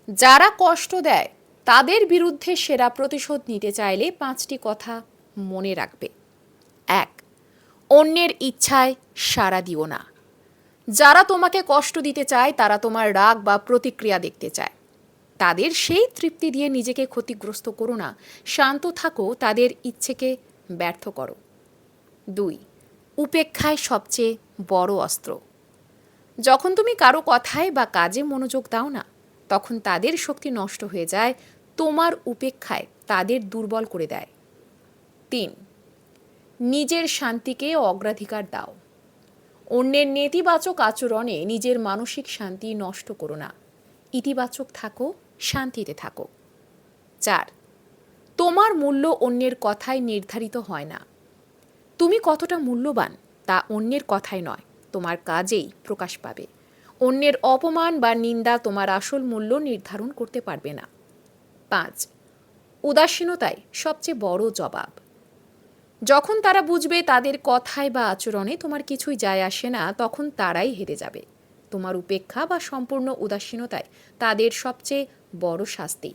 যারা কষ্ট দেয় তাদের বিরুদ্ধে সেরা প্রতিশোধ নিতে চাইলে 5টি কথা মনে রাখবে। 1. অন্যের ইচ্ছায় সাড়া দিও না। যারা তোমাকে কষ্ট দিতে চায় তারা তোমার রাগ বা প্রতিক্রিয়া দেখতে চায়। তাদের সেই তৃপ্তি দিয়ে নিজেকে ক্ষতিগ্রস্ত করো না, শান্ত থাকো, তাদের ইচ্ছেকে ব্যর্থ করো। 2. উপেক্ষায় সবচেয়ে বড় অস্ত্র। যখন তুমি কারো কথায় বা কাজে মনোযোগ দাও না, তখন তাদের শক্তি নষ্ট হয়ে যায়, তোমার উপেক্ষায় তাদের দুর্বল করে দেয়। 3. নিজের শান্তিকে অগ্রাধিকার দাও। অন্যের নেতিবাচক আচরণে নিজের মানসিক শান্তি নষ্ট করো না, ইতিবাচক থাকো, শান্তিতে থাকো। 4. তোমার মূল্য অন্যের কথায় নির্ধারিত হয় না। তুমি কতটা মূল্যবান তা অন্যের কথায় নয়, তোমার কাজেই প্রকাশ পাবে। অন্যের অপমান বা নিন্দা তোমার আসল মূল্য নির্ধারণ করতে পারবে না। 5. উদাসীনতাই সবচেয়ে বড় জবাব। যখন তারা বুঝবে তাদের কথায় বা আচরণে তোমার কিছুই যায় আসে না, তখন তারাই হেরে যাবে। তোমার উপেক্ষা বা সম্পূর্ণ উদাসীনতায় তাদের সবচেয়ে বড় শাস্তি।